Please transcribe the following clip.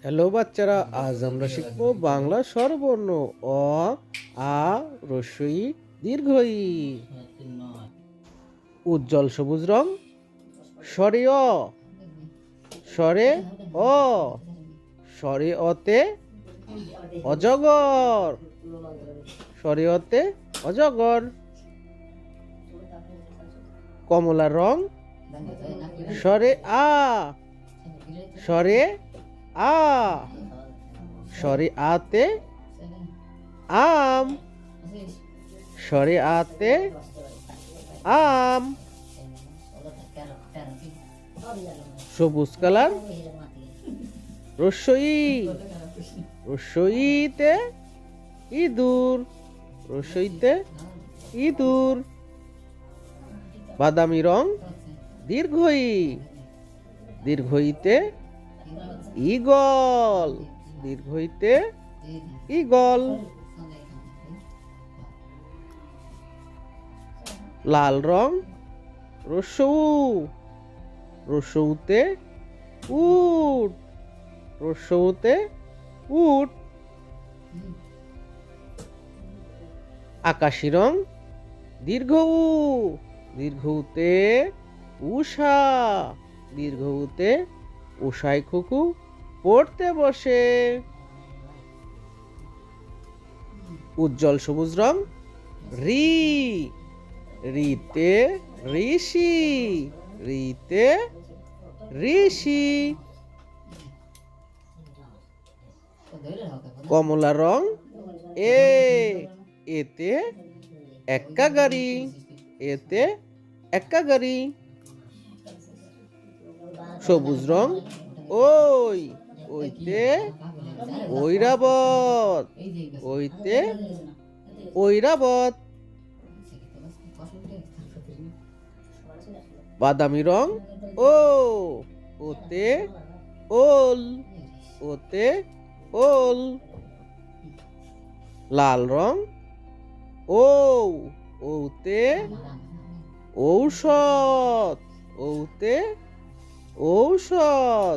Hello বাচ্চারা, আজ আমরা শিখব বাংলা স্বরবর্ণ অ, আ, হ্রস্ব ই, দীর্ঘ ই। উজ্জ্বল সবুজ রং, স্বরে অ, স্বরে অ, স্বরে অতে অজগর, স্বরে অতে অজগর। কমলা রং, স্বরে আ, স্বরে আ, স্বরে আতে আম, স্বরে আতে আম। সবুজ কালার, হ্রস্ব ই, হ্রস্ব ইতে ইঁদুর, হ্রস্ব ইতে ইঁদুর। বাদামি রং, দীর্ঘ ই, দীর্ঘ ইতে ঈগল, দীর্ঘ ইতে ঈগল। লাল রং, হ্রস্ব উ, হ্রস্ব উতে উট, হ্রস্ব উতে উট। আকাশি রং, দীর্ঘ উ, দীর্ঘ উতে উষা, দীর্ঘ উতে উষায় খুকু পড়তে বসে। উজ্জ্বল সবুজ রং, রি, রিতে ঋষি, রিতে ঋষি। কমলা রং, এ, এতে এক্কা গাড়ি, এতে এক্কা গাড়ি। সবুজ রং, ওই, ওইতে ঐরাবত, ওইতে ঐরাবত। বাদামি রং, ও, ওতে ওল, ওতে ওল। লাল রং, ও, ওতে ঔষধ, ওতে ঔষধ।